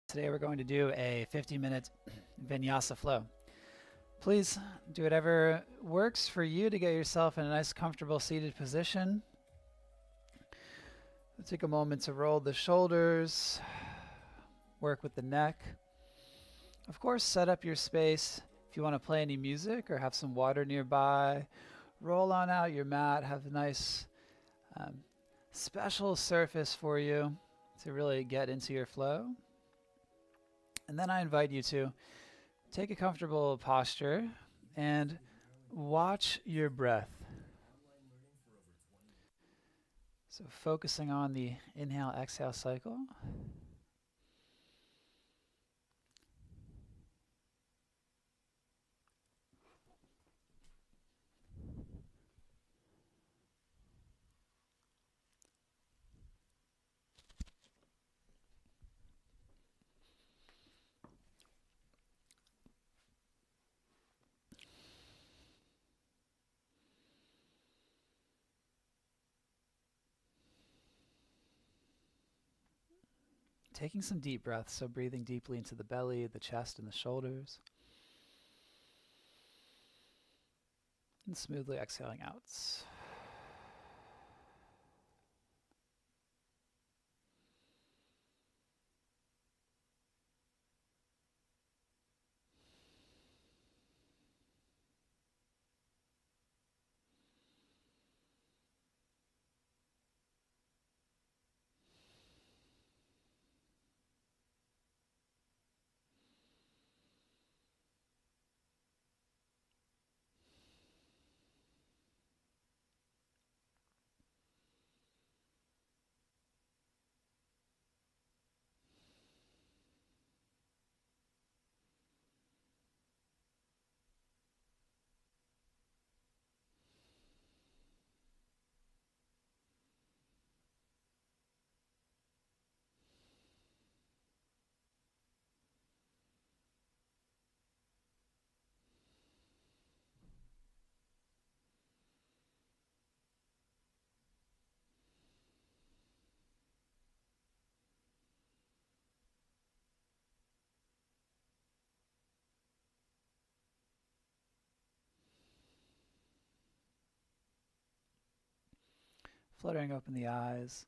Today we're going to do a 50-minute vinyasa flow. Please do whatever works for you to get yourself in a nice comfortable seated position. Take a moment to roll the shoulders, work with the neck. Of course, set up your space. If you want to play any music or have some water nearby, roll on out your mat, have a nice special surface for you to really get into your flow. And then I invite you to take a comfortable posture and watch your breath. So focusing on the inhale-exhale cycle. Taking some deep breaths, so breathing deeply into the belly, the chest, and the shoulders. And smoothly exhaling out. Fluttering open the eyes,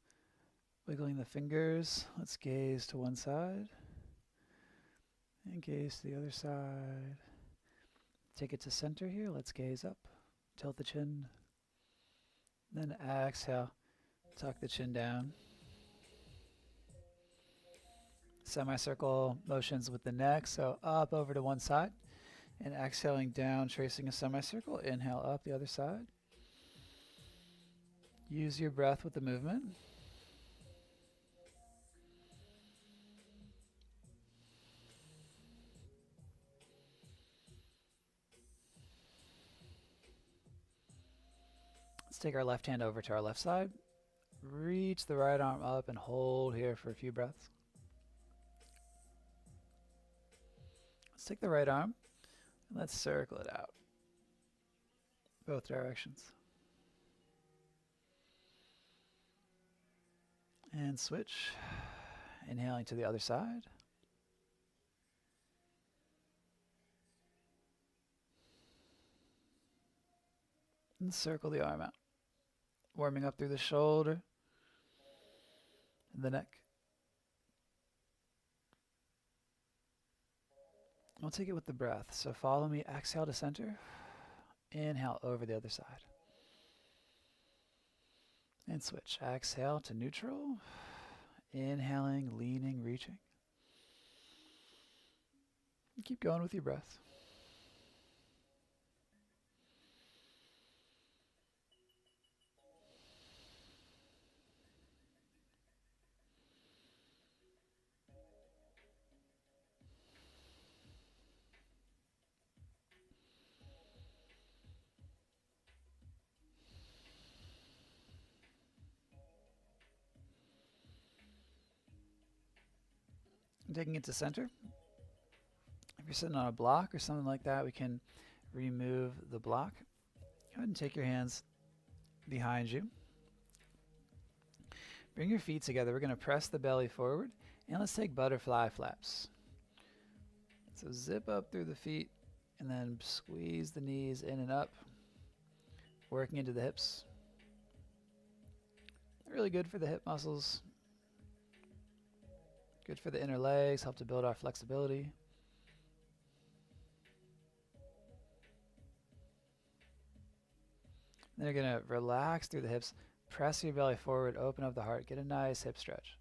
wiggling the fingers. Let's gaze to one side and gaze to the other side. Take it to center here. Let's gaze up. Tilt the chin. Then exhale. Tuck the chin down. Semicircle motions with the neck. So up over to one side. And exhaling down, tracing a semicircle. Inhale up the other side. Use your breath with the movement. Let's take our left hand over to our left side. Reach the right arm up and hold here for a few breaths. Let's take the right arm and let's circle it out. Both directions. And switch. Inhaling to the other side. And circle the arm out. Warming up through the shoulder and the neck. We'll take it with the breath. So follow me. Exhale to center. Inhale over the other side. And switch. Exhale to neutral. Inhaling, leaning, reaching. And keep going with your breath. Taking it to center. If you're sitting on a block or something like that, we can remove the block. Go ahead and take your hands behind you. Bring your feet together. We're going to press the belly forward And let's take butterfly flaps. So zip up through the feet and then squeeze the knees in and up, working into the hips. Really good for the hip muscles. Good for the inner legs, help to build our flexibility. Then you're going to relax through the hips, press your belly forward, open up the heart, get a nice hip stretch.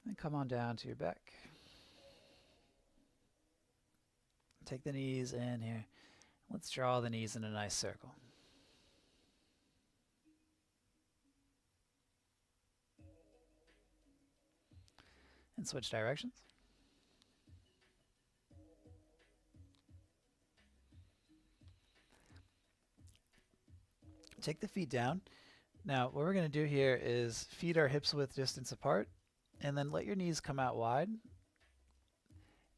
Then come on down to your back. Take the knees in here. Let's draw the knees in a nice circle. And switch directions. Take the feet down. Now, what we're going to do here is feet our hips width distance apart, and then let your knees come out wide.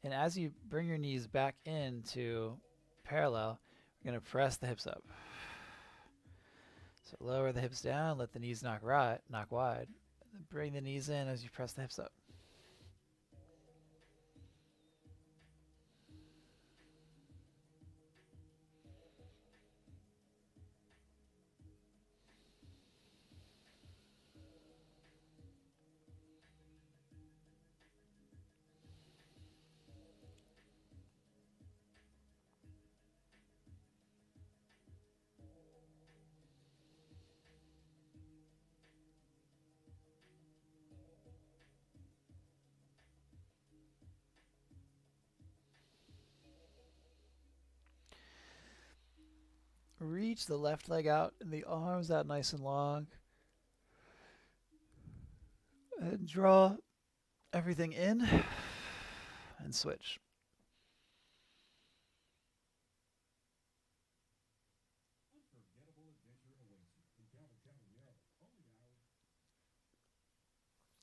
And as you bring your knees back into parallel, we're going to press the hips up. So lower the hips down, let the knees knock wide. Bring the knees in as you press the hips up. Reach the left leg out and the arms out nice and long. And draw everything in and switch.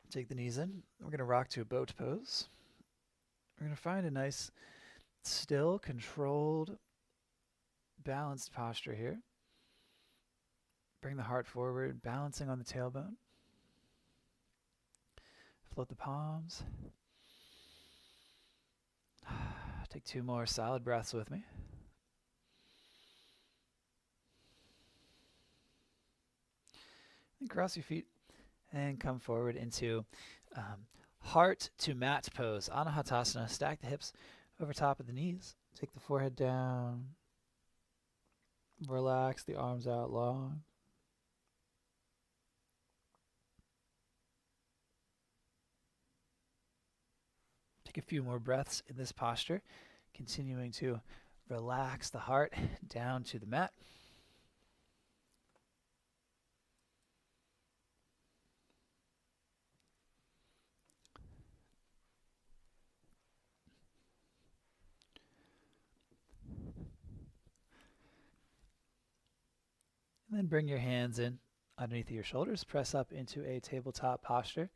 Take the knees in. We're going to rock to a boat pose. We're going to find a nice, still, controlled, balanced posture here. Bring the heart forward, balancing on the tailbone. Float the palms. Take 2 more solid breaths with me. And cross your feet and come forward into heart to mat pose. Anahatasana. Stack the hips over top of the knees. Take the forehead down. Relax the arms out long. Take a few more breaths in this posture, continuing to relax the heart down to the mat. And then bring your hands in underneath your shoulders. Press up into a tabletop posture.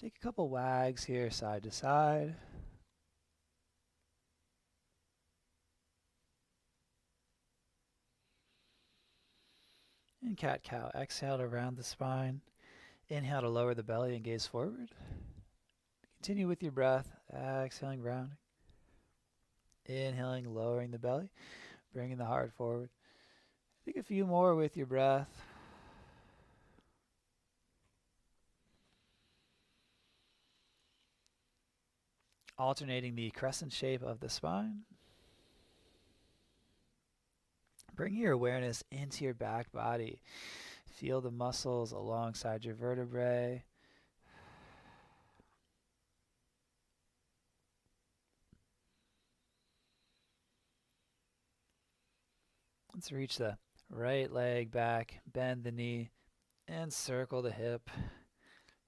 Take a couple wags here, side to side. And cat-cow. Exhale to round the spine. Inhale to lower the belly and gaze forward. Continue with your breath. Exhaling, rounding. Inhaling, lowering the belly. Bringing the heart forward. Take a few more with your breath. Alternating the crescent shape of the spine. Bring your awareness into your back body. Feel the muscles alongside your vertebrae. Let's reach the right leg back, bend the knee, and circle the hip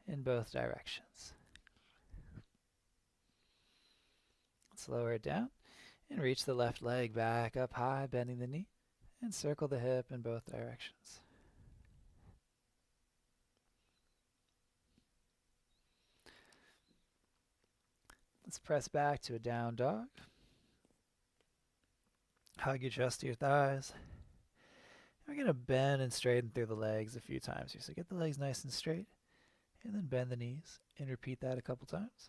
in both directions. Let's lower it down and reach the left leg back up high, bending the knee, and circle the hip in both directions. Let's press back to a down dog. Hug your chest to your thighs. We're going to bend and straighten through the legs a few times here. So get the legs nice and straight, and then bend the knees, and repeat that a couple times.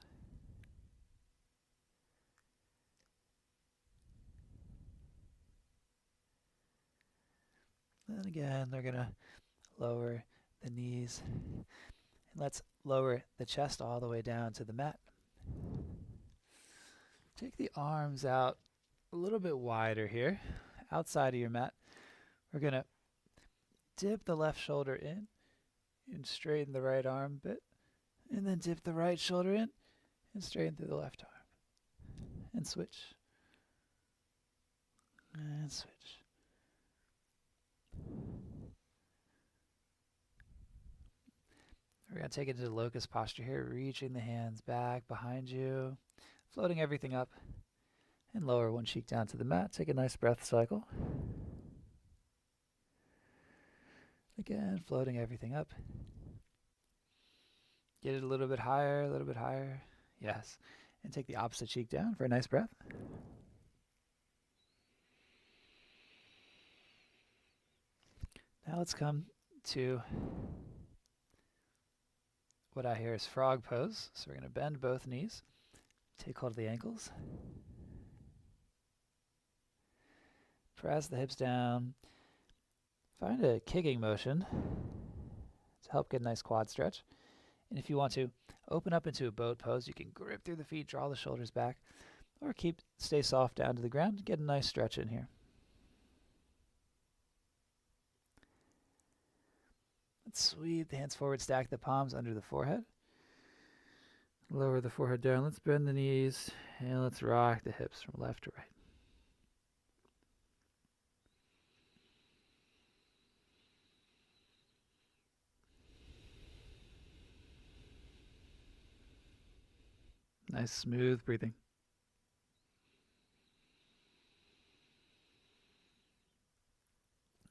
Then again, they're going to lower the knees, and let's lower the chest all the way down to the mat. Take the arms out a little bit wider here, outside of your mat. We're going to dip the left shoulder in and straighten the right arm a bit, and then dip the right shoulder in and straighten through the left arm, and switch, and switch. We're going to take it to the locust posture here, reaching the hands back behind you, floating everything up, and lower one cheek down to the mat. Take a nice breath cycle. Again, floating everything up. Get it a little bit higher, a little bit higher. Yes. And take the opposite cheek down for a nice breath. Now let's come to what I hear is frog pose. So we're going to bend both knees. Take hold of the ankles. Press the hips down. Find a kicking motion to help get a nice quad stretch. And if you want to open up into a boat pose, you can grip through the feet, draw the shoulders back, or stay soft down to the ground. Get a nice stretch in here. Let's sweep the hands forward, stack the palms under the forehead. Lower the forehead down. Let's bend the knees, and let's rock the hips from left to right. Nice smooth breathing.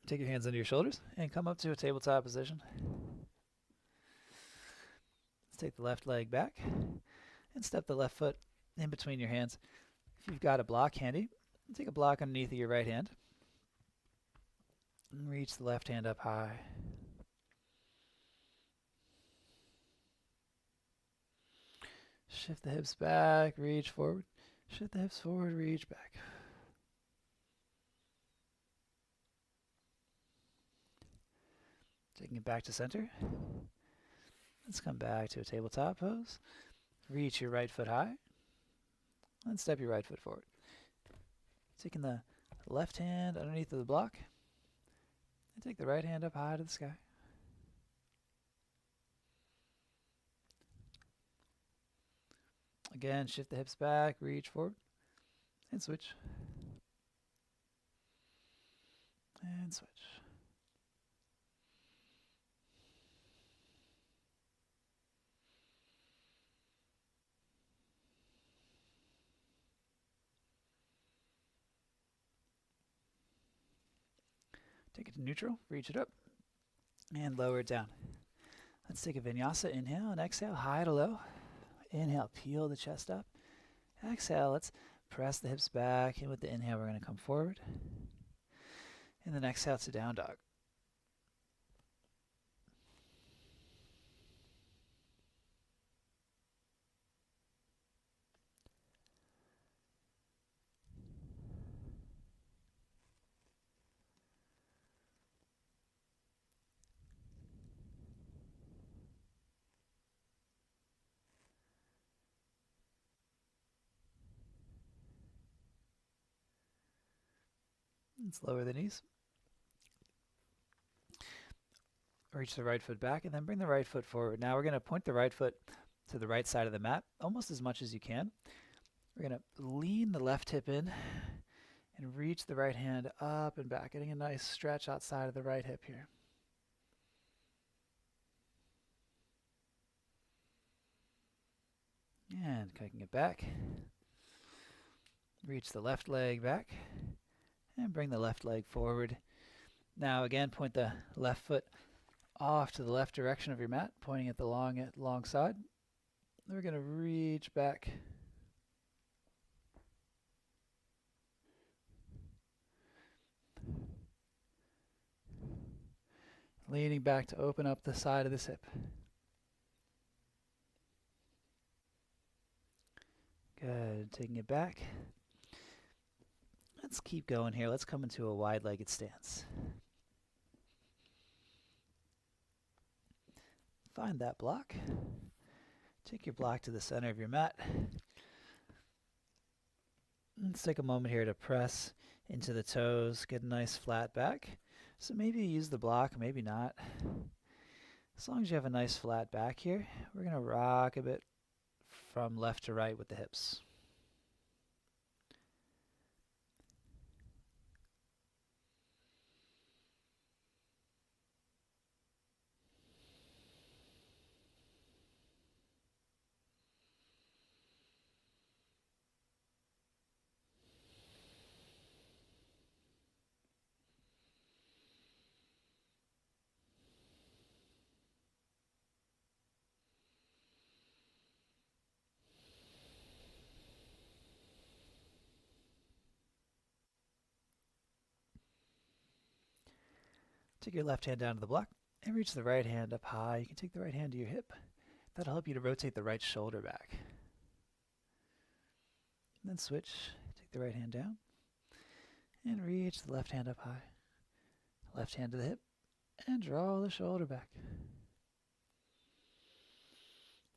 Take your hands under your shoulders and come up to a tabletop position. Let's take the left leg back and step the left foot in between your hands. If you've got a block handy, take a block underneath of your right hand and reach the left hand up high. Shift the hips back, reach forward. Shift the hips forward, reach back. Taking it back to center. Let's come back to a tabletop pose. Reach your right foot high. And step your right foot forward. Taking the left hand underneath of the block. And take the right hand up high to the sky. Again, shift the hips back, reach forward, and switch. And switch. Take it to neutral, reach it up, and lower it down. Let's take a vinyasa, inhale, and exhale, high to low. Inhale, peel the chest up. Exhale, let's press the hips back, and with the inhale, we're going to come forward. And then exhale to down dog. Let's lower the knees. Reach the right foot back and then bring the right foot forward. Now we're going to point the right foot to the right side of the mat almost as much as you can. We're going to lean the left hip in and reach the right hand up and back, getting a nice stretch outside of the right hip here. And kicking it back. Reach the left leg back and bring the left leg forward. Now again, point the left foot off to the left direction of your mat, pointing at the long side. Then we're going to reach back. Leaning back to open up the side of this hip. Good. Taking it back. Let's keep going here. Let's come into a wide-legged stance. Find that block. Take your block to the center of your mat. Let's take a moment here to press into the toes, get a nice flat back. So maybe you use the block, maybe not. As long as you have a nice flat back here, we're going to rock a bit from left to right with the hips. Take your left hand down to the block and reach the right hand up high. You can take the right hand to your hip. That'll help you to rotate the right shoulder back. And then switch. Take the right hand down and reach the left hand up high. Left hand to the hip and draw the shoulder back.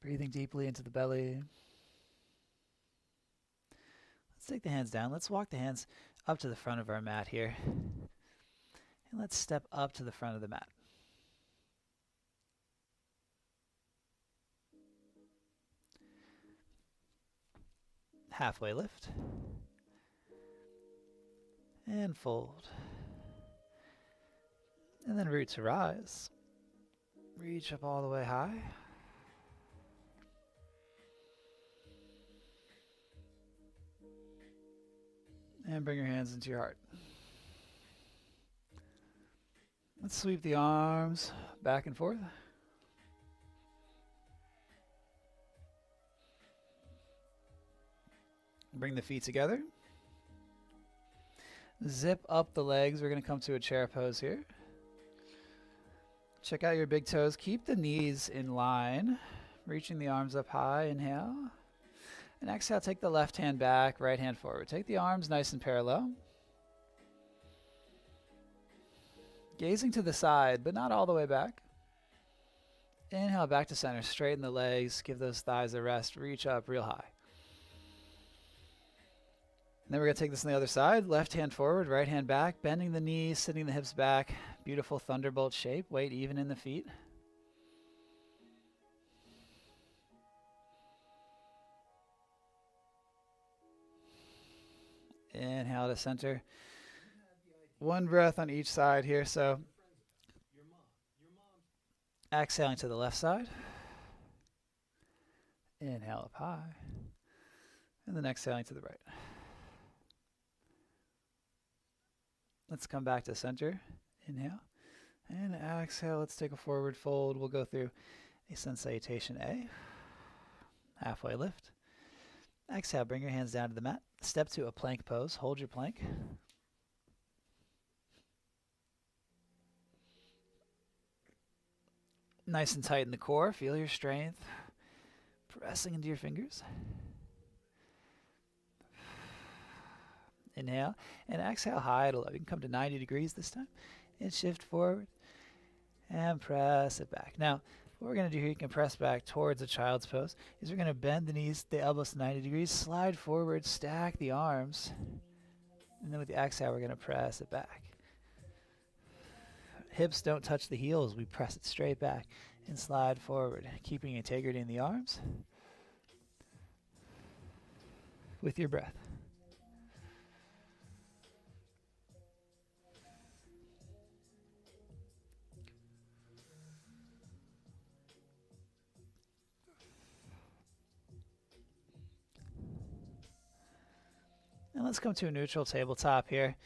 Breathing deeply into the belly. Let's take the hands down. Let's walk the hands up to the front of our mat here. And let's step up to the front of the mat. Halfway lift. And fold. And then root to rise. Reach up all the way high. And bring your hands into your heart. Let's sweep the arms back and forth. Bring the feet together. Zip up the legs. We're going to come to a chair pose here. Check out your big toes. Keep the knees in line. Reaching the arms up high. Inhale. And exhale, take the left hand back, right hand forward. Take the arms nice and parallel. Gazing to the side, but not all the way back. Inhale, back to center. Straighten the legs. Give those thighs a rest. Reach up real high. And then we're going to take this on the other side. Left hand forward, right hand back. Bending the knees, sitting the hips back. Beautiful thunderbolt shape. Weight even in the feet. Inhale to center. One breath on each side here. So exhaling to the left side. Inhale up high. And then exhaling to the right. Let's come back to center. Inhale. And exhale. Let's take a forward fold. We'll go through a sun salutation A. Halfway lift. Exhale. Bring your hands down to the mat. Step to a plank pose. Hold your plank. Nice and tight in the core. Feel your strength. Pressing into your fingers. Inhale. And exhale high to low. You can come to 90 degrees this time. And shift forward. And press it back. Now, what we're going to do here, you can press back towards a child's pose, is we're going to bend the knees, the elbows to 90 degrees, slide forward, stack the arms, and then with the exhale, we're going to press it back. Hips don't touch the heels. We press it straight back and slide forward, keeping integrity in the arms with your breath. And let's come to a neutral tabletop here.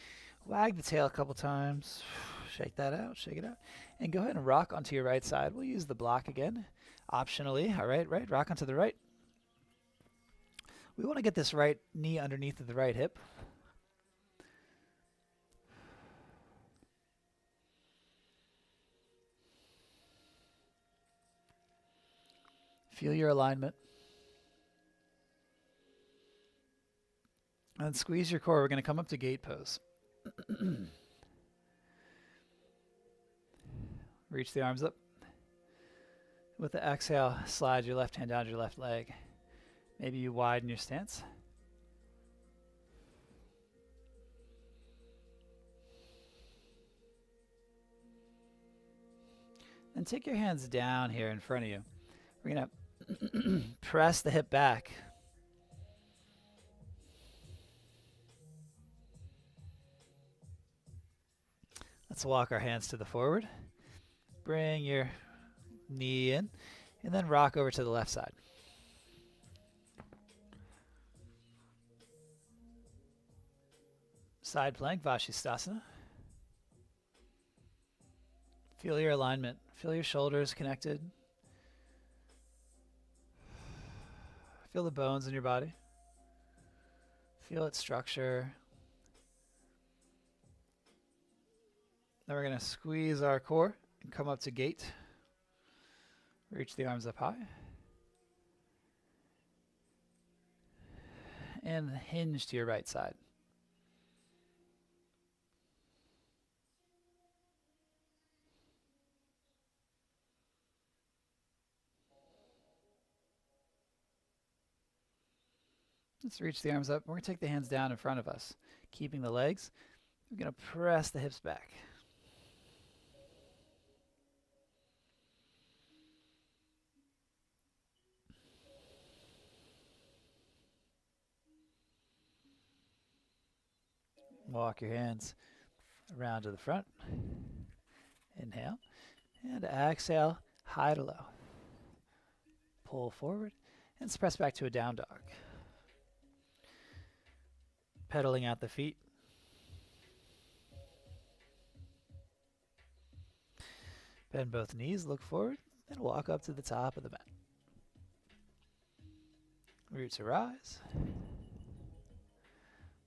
Wag the tail a couple times. Shake that out, shake it out. And go ahead and rock onto your right side. We'll use the block again, optionally. All right, rock onto the right. We want to get this right knee underneath of the right hip. Feel your alignment. And squeeze your core. We're going to come up to gate pose. Reach the arms up. With the exhale, slide your left hand down your left leg. Maybe you widen your stance. And take your hands down here in front of you. We're going to press the hip back. Let's walk our hands to the forward. Bring your knee in, and then rock over to the left side. Side plank, Vashisthasana. Feel your alignment. Feel your shoulders connected. Feel the bones in your body. Feel its structure. Then we're going to squeeze our core and come up to gate. Reach the arms up high. And hinge to your right side. Let's reach the arms up. We're going to take the hands down in front of us, keeping the legs. We're going to press the hips back. Walk your hands around to the front. Inhale. And exhale, high to low. Pull forward and press back to a down dog. Pedaling out the feet. Bend both knees, look forward, and walk up to the top of the mat. Roots arise.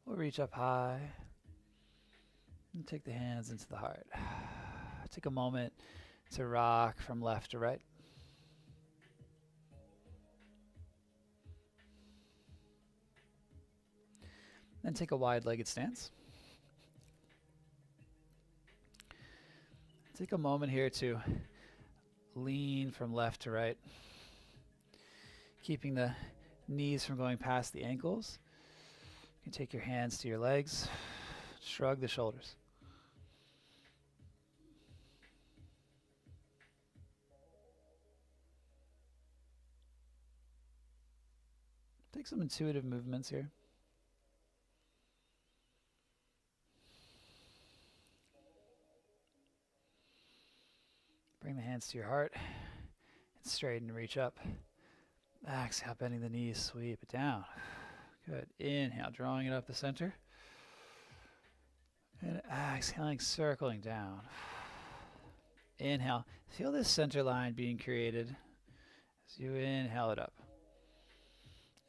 We'll reach up high and take the hands into the heart. Take a moment to rock from left to right. Then take a wide-legged stance. Take a moment here to lean from left to right, keeping the knees from going past the ankles. You can take your hands to your legs, shrug the shoulders. Take some intuitive movements here. Bring the hands to your heart and straighten and reach up. Exhale, bending the knees, sweep it down. Good. Inhale, drawing it up the center. And exhaling, circling down. Inhale. Feel this center line being created as you inhale it up.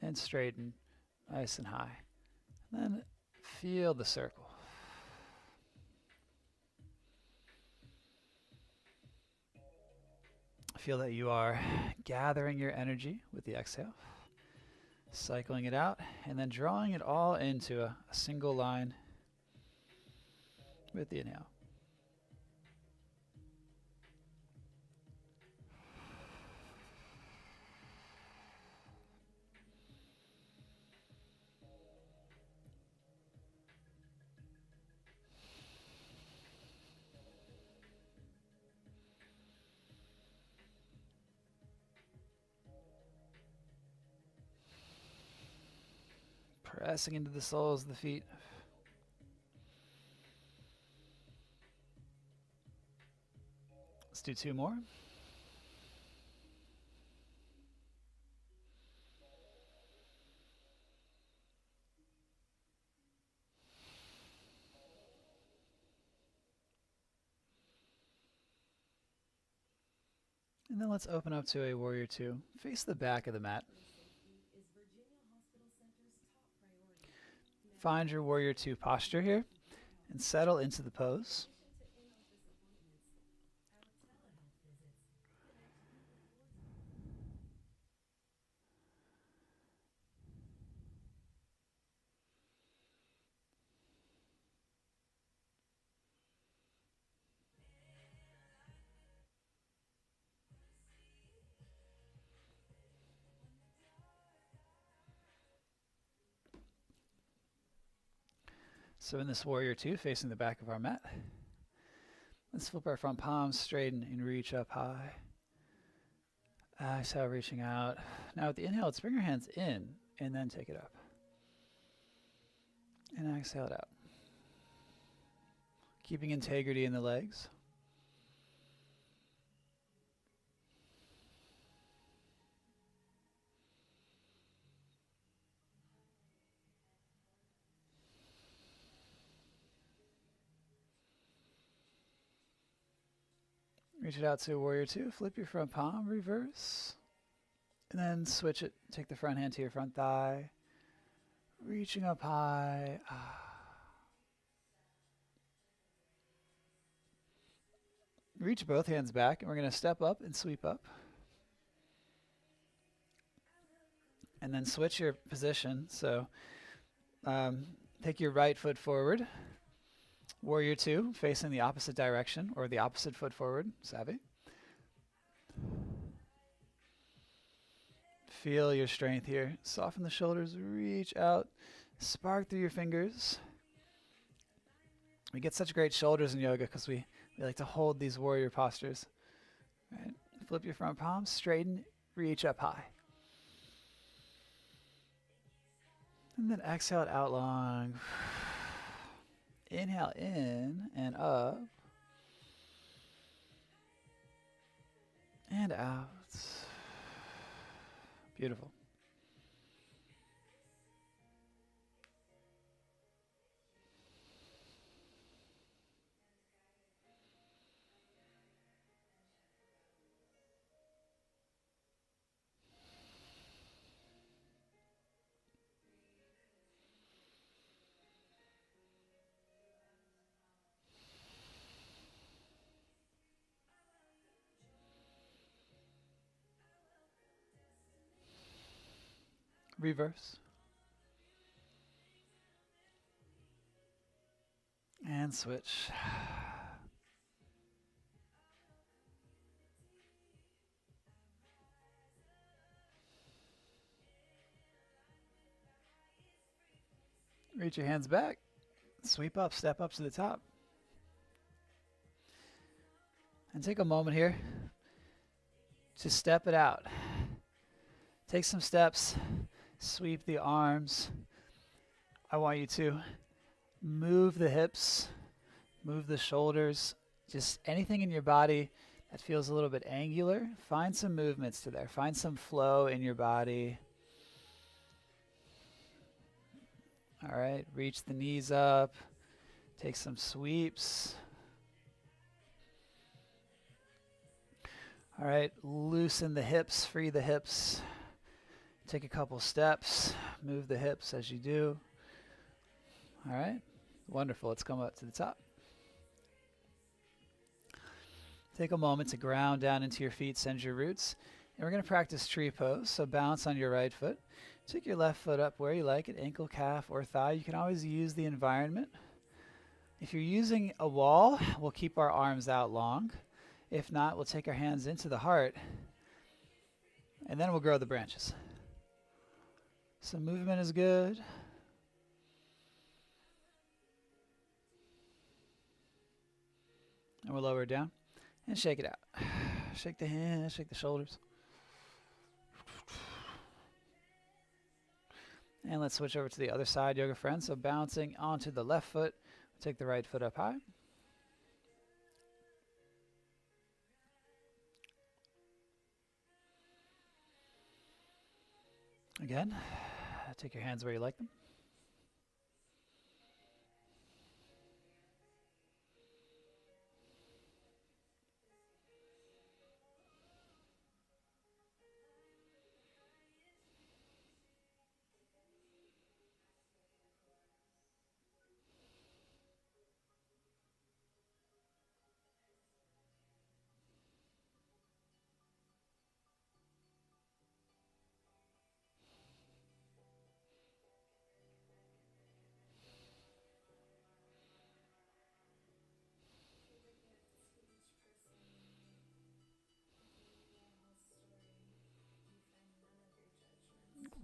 And straighten, nice and high. And then feel the circle. Feel that you are gathering your energy with the exhale, cycling it out, and then drawing it all into a single line with the inhale. Pressing into the soles of the feet. Let's do two more. And then let's open up to a warrior two. Face the back of the mat. Find your warrior two posture here and settle into the pose. So in this warrior two, facing the back of our mat, let's flip our front palms, straighten and reach up high. Exhale, reaching out. Now with the inhale, let's bring our hands in and then take it up. And exhale it out. Keeping integrity in the legs. Reach it out to warrior two. Flip your front palm, reverse. And then switch it. Take the front hand to your front thigh. Reaching up high. Reach both hands back, and we're going to step up and sweep up. And then switch your position. So take your right foot forward. Warrior two, facing the opposite direction, or the opposite foot forward. Savvy. Feel your strength here. Soften the shoulders, reach out, spark through your fingers. We get such great shoulders in yoga because we like to hold these warrior postures. Right? Flip your front palm, straighten, reach up high. And then exhale it out long. Inhale in and up. And out. Beautiful. Reverse. And switch. Reach your hands back. Sweep up, step up to the top. And take a moment here to step it out. Take some steps. Sweep the arms. I want you to move the hips, move the shoulders, just anything in your body that feels a little bit angular. Find some movements to there. Find some flow in your body. All right, reach the knees up. Take some sweeps. All right, loosen the hips, free the hips. Take a couple steps, move the hips as you do. All right, wonderful. Let's come up to the top. Take a moment to ground down into your feet, send your roots. And we're going to practice tree pose, so bounce on your right foot. Take your left foot up where you like it, ankle, calf, or thigh. You can always use the environment. If you're using a wall, we'll keep our arms out long. If not, we'll take our hands into the heart, and then we'll grow the branches. So movement is good. And we'll lower it down and shake it out. Shake the hands, shake the shoulders. And let's switch over to the other side, yoga friends. So bouncing onto the left foot, take the right foot up high. Again, take your hands where you like them.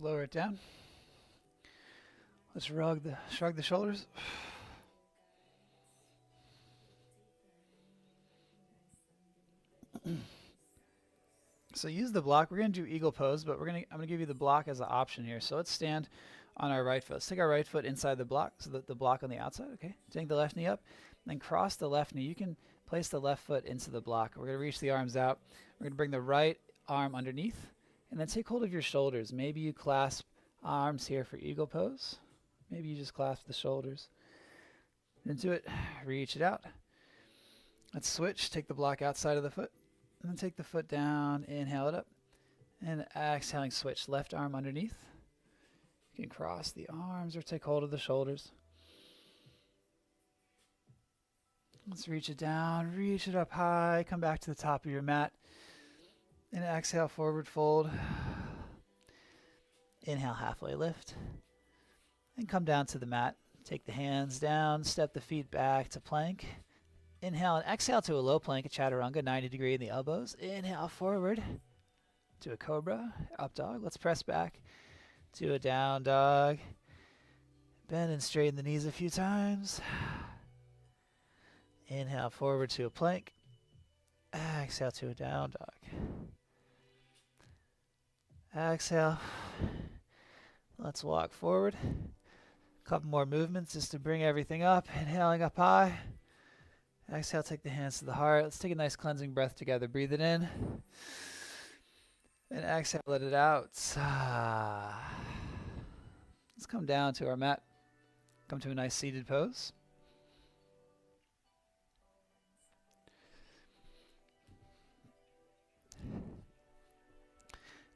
Lower it down. Let's shrug the shoulders. So use the block. We're going to do eagle pose, but I'm going to give you the block as an option here. So let's stand on our right foot. Let's take our right foot inside the block, so that the block on the outside, okay? Take the left knee up, then cross the left knee. You can place the left foot into the block. We're going to reach the arms out. We're going to bring the right arm underneath, and then take hold of your shoulders. Maybe you clasp arms here for eagle pose. Maybe you just clasp the shoulders. Into it, reach it out. Let's switch. Take the block outside of the foot, and then take the foot down, inhale it up, and exhaling, switch. Left arm underneath. You can cross the arms or take hold of the shoulders. Let's reach it down, reach it up high, come back to the top of your mat, and exhale, forward fold. Inhale, halfway lift, and come down to the mat. Take the hands down, step the feet back to plank. Inhale and exhale to a low plank, a chaturanga, 90 degree in the elbows. Inhale forward to a cobra, up dog. Let's press back to a down dog. Bend and straighten the knees a few times. Inhale forward to a plank. Exhale to a down dog. Exhale. Let's walk forward. A couple more movements just to bring everything up. Inhaling up high. Exhale, take the hands to the heart. Let's take a nice cleansing breath together. Breathe it in. And exhale, let it out. Let's come down to our mat. Come to a nice seated pose.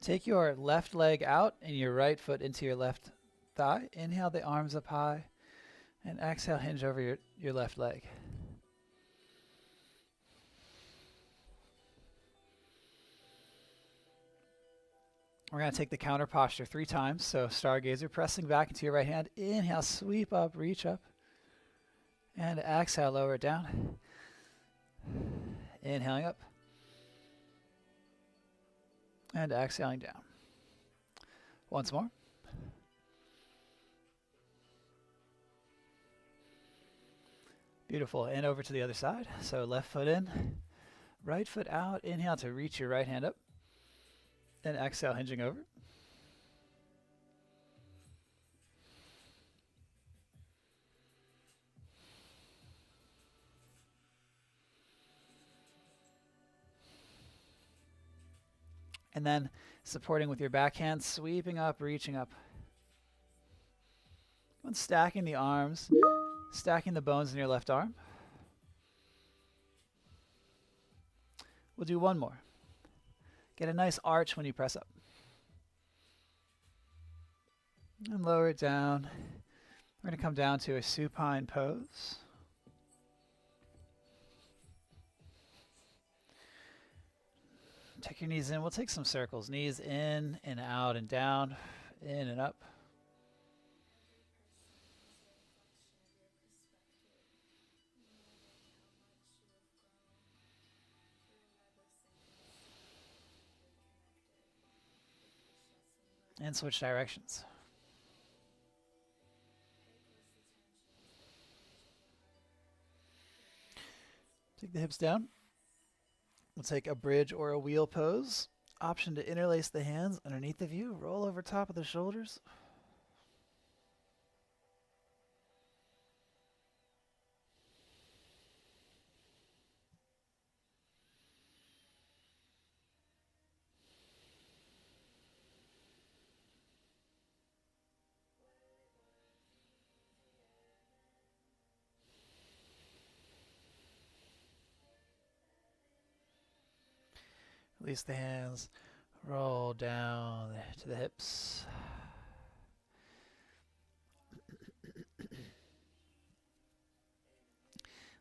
Take your left leg out and your right foot into your left thigh. Inhale the arms up high. And exhale, hinge over your left leg. We're going to take the counter posture 3 times. So stargazer, pressing back into your right hand. Inhale, sweep up, reach up. And exhale, lower it down. Inhaling up. And exhaling down. Once more. Beautiful. And over to the other side. So left foot in, right foot out. Inhale to reach your right hand up. And exhale, hinging over. And then supporting with your backhand, sweeping up, reaching up. And stacking the arms, stacking the bones in your left arm. We'll do one more. Get a nice arch when you press up. And lower it down. We're going to come down to a supine pose. Take your knees in. We'll take some circles. Knees in and out and down, in and up. And switch directions. Take the hips down. We'll take a bridge or a wheel pose. Option to interlace the hands underneath of you. Roll over top of the shoulders. Release the hands. Roll down to the hips.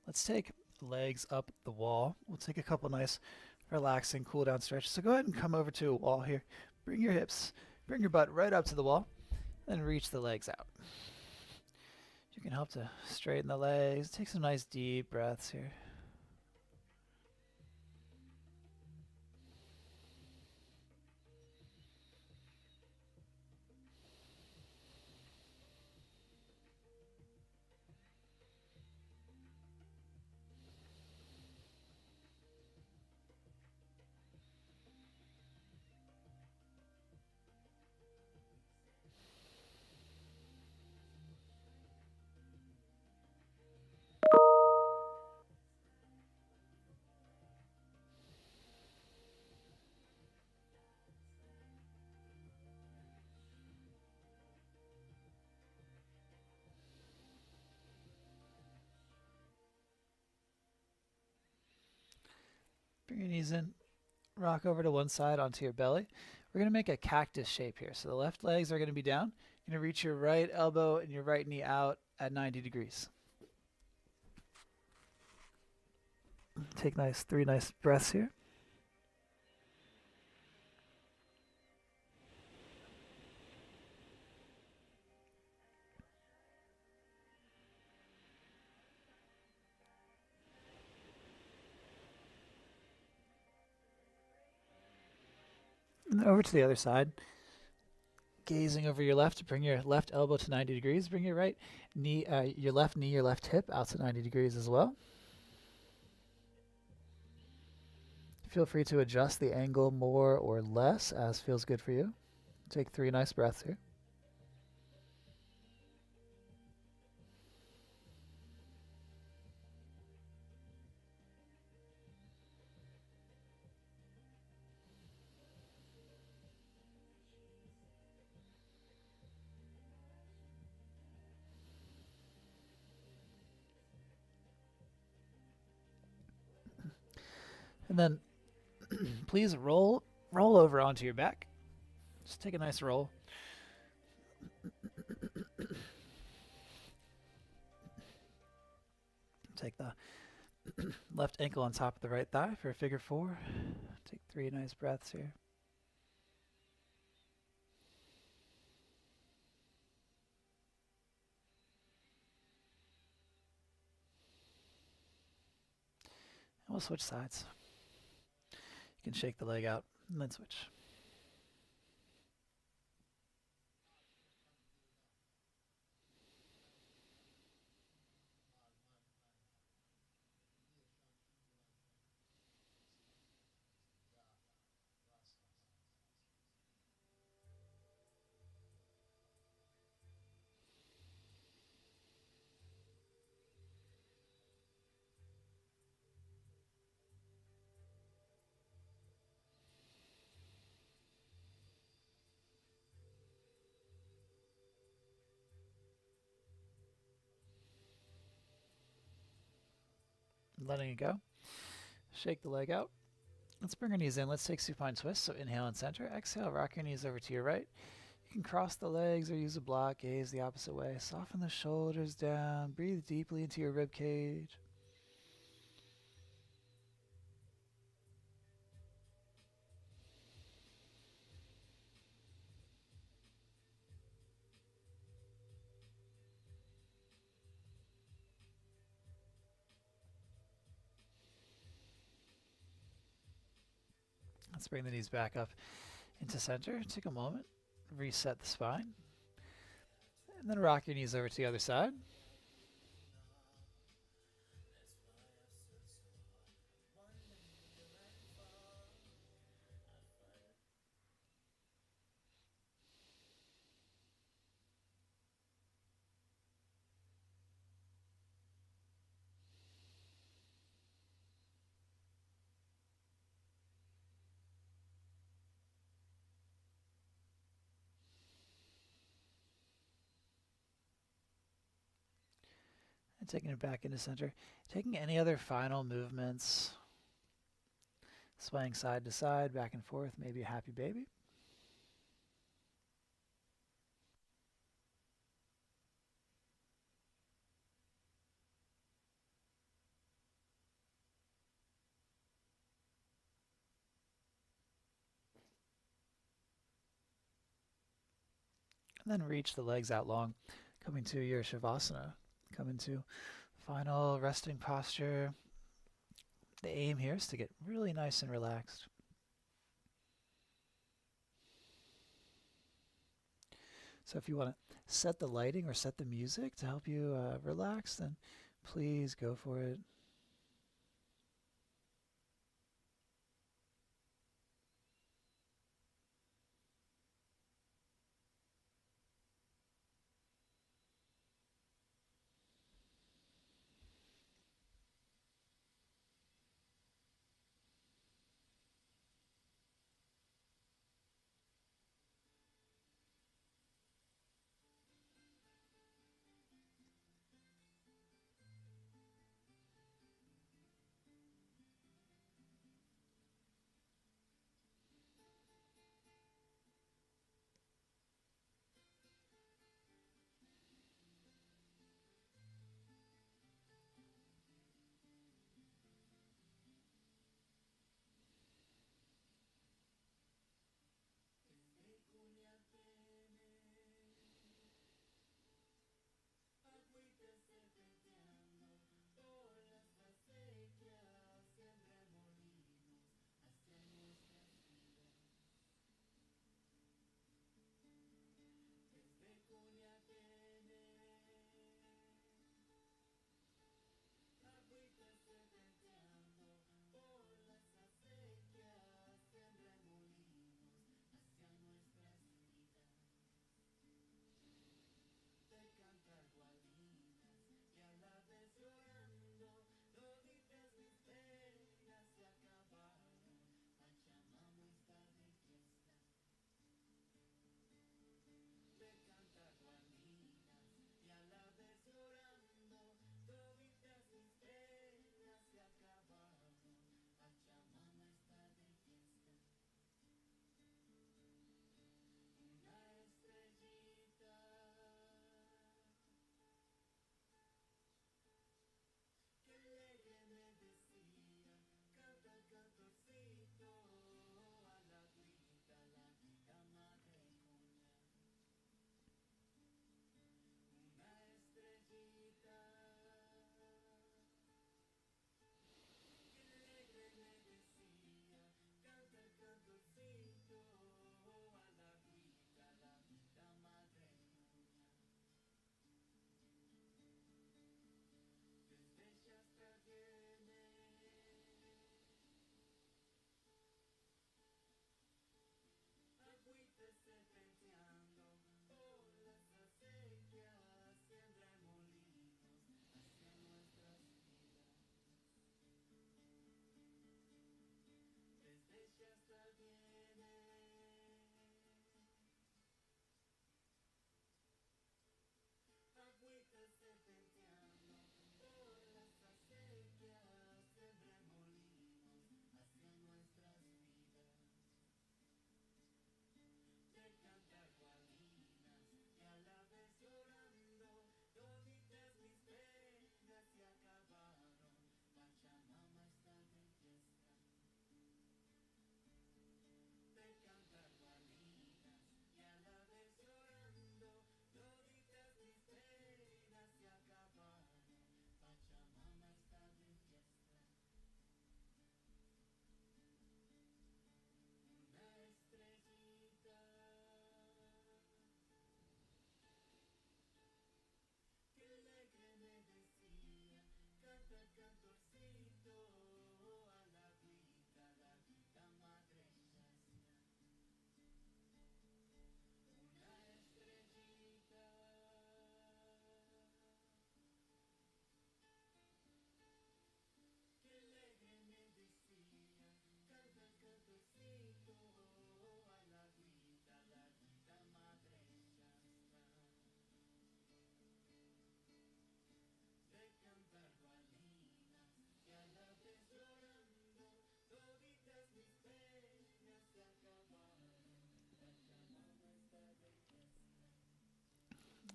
Let's take legs up the wall. We'll take a couple nice relaxing cool down stretches. So go ahead and come over to a wall here. Bring your hips, bring your butt right up to the wall, and reach the legs out. You can help to straighten the legs. Take some nice deep breaths here. Bring your knees in. Rock over to one side onto your belly. We're going to make a cactus shape here. So the left legs are going to be down. You're going to reach your right elbow and your right knee out at 90 degrees. Take 3 nice breaths here. And then over to the other side. Gazing over your left to bring your left elbow to 90 degrees. Bring your right knee, your left hip out to 90 degrees as well. Feel free to adjust the angle more or less as feels good for you. Take 3 nice breaths here. And then please roll over onto your back. Just take a nice roll. Take the left ankle on top of the right thigh for a figure 4. Take 3 nice breaths here. And we'll switch sides. You can shake the leg out and then switch. Letting it go. Shake the leg out. Let's bring our knees in. Let's take supine twist. So inhale and center. Exhale, rock your knees over to your right. You can cross the legs or use a block. Gaze the opposite way. Soften the shoulders down. Breathe deeply into your rib cage. Let's bring the knees back up into center. Take a moment. Reset the spine. And then rock your knees over to the other side. And taking it back into center. Taking any other final movements. Swaying side to side, back and forth, maybe a happy baby. And then reach the legs out long, coming to your Shavasana. Come into final resting posture. The aim here is to get really nice and relaxed. So if you want to set the lighting or set the music to help you relax, then please go for it.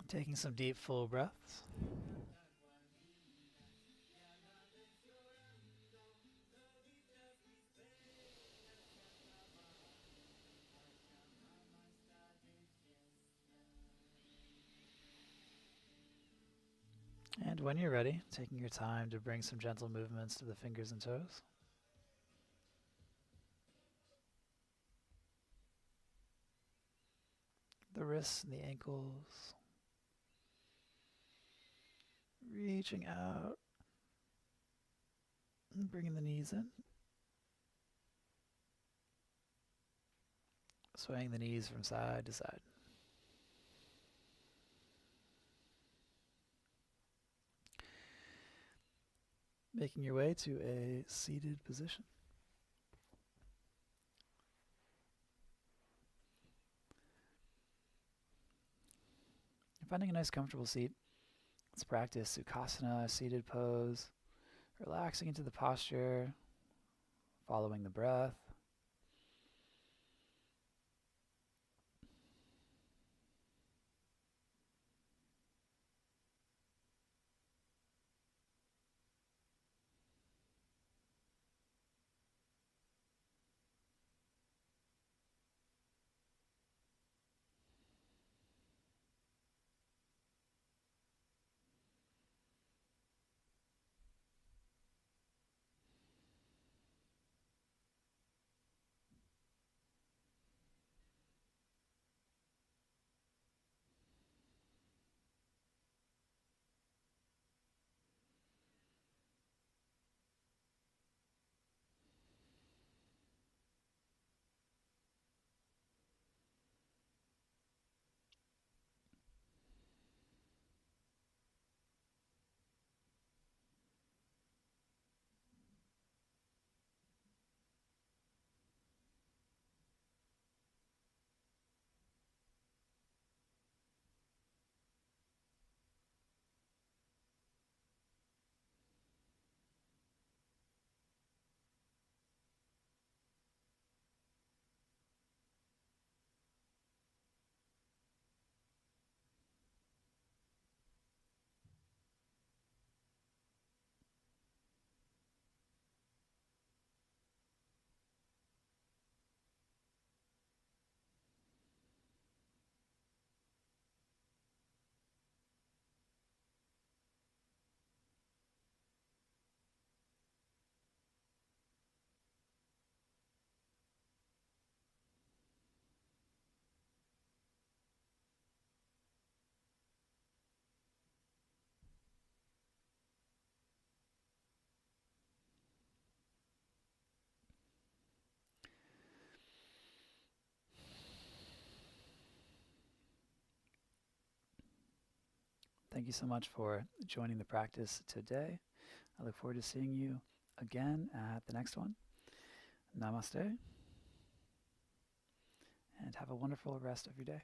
Taking some deep, full breaths. And when you're ready, taking your time to bring some gentle movements to the fingers and toes. The wrists and the ankles. Reaching out and bringing the knees in. Swaying the knees from side to side. Making your way to a seated position. Finding a nice comfortable seat. Let's practice Sukhasana, seated pose, relaxing into the posture, following the breath. Thank you so much for joining the practice today. I look forward to seeing you again at the next one. Namaste, and have a wonderful rest of your day.